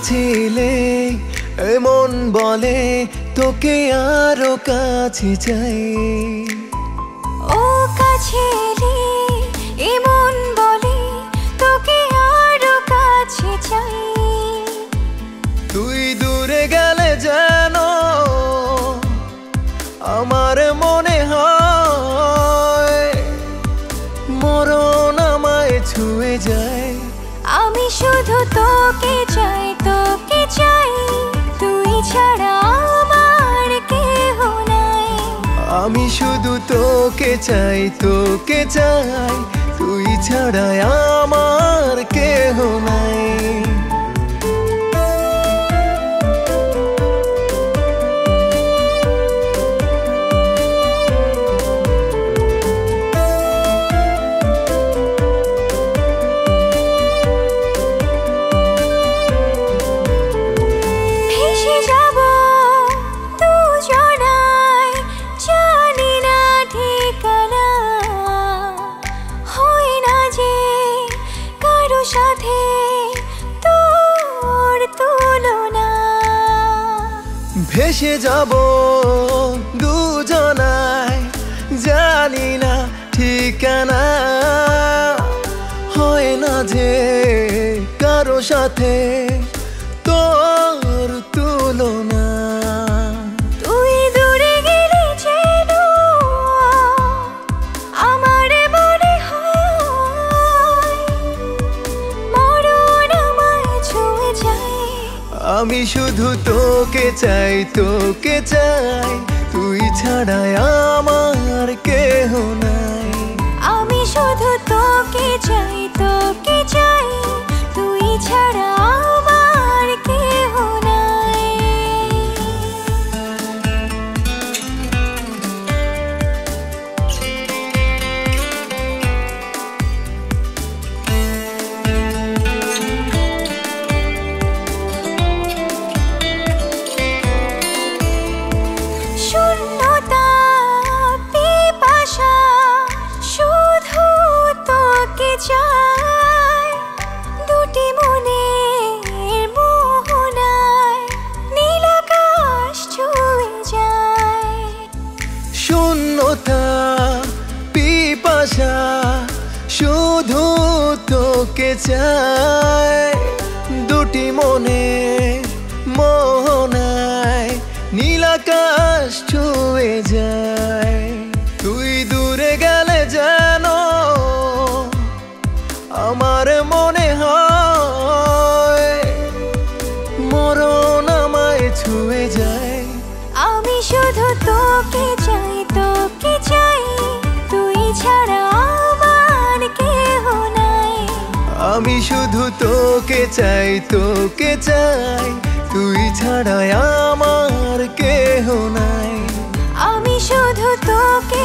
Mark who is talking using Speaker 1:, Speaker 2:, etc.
Speaker 1: ছিলে এমন বলে তোকে আরো কাছে চাই
Speaker 2: ও কাছে এলে এমন বলে তোকে আরো কাছে চাই
Speaker 1: তুই দূরে গেলে যেন আমার মনে হয় মরণ আমায় ছুঁয়ে যায়
Speaker 2: আমি শুধু তোকে চাই তুই ছাড়া আমার কেহ নাই
Speaker 1: আমি শুধু তোকে চাই তুই ছাড়া আমার কেহ নাই
Speaker 2: সাথে তোর তুলনা
Speaker 1: ভেসে যাব দুজনায় জানি না ঠিকানা হয় না যে কারো সাথে তোর তুলনা
Speaker 2: তুই দূরে গেলে যেন আমার মনে হয় মরণ আমায় ছুঁয়ে যায়
Speaker 1: আমি শুধু তোকে চাই তুই ছাড়া আমার কেহ নাই
Speaker 2: আমি শুধু তোকে চাই তুই ছাড়া আমার কেহ নাই শূন্যতা পিপাসা শুধু তোকে চাই দুটি মনের মোহনায় নীল আকাশ ছুঁয়ে যায়
Speaker 1: শূন্যতা পিপাসা শুধু তোকে চাই দুটি মনে মোহনায় নীল আকাশ ছুঁয়ে যায় তুই দূরে গেলে যেন আমার মনে হয় মরণ আমায় ছুঁয়ে যায়
Speaker 2: আমি শুধু তোকে চাই তুই ছাড়া আমার কেহ নাই
Speaker 1: আমি শুধু তোকে চাই তুই ছাড়া আমার কেহ নাই
Speaker 2: আমি শুধু তোকে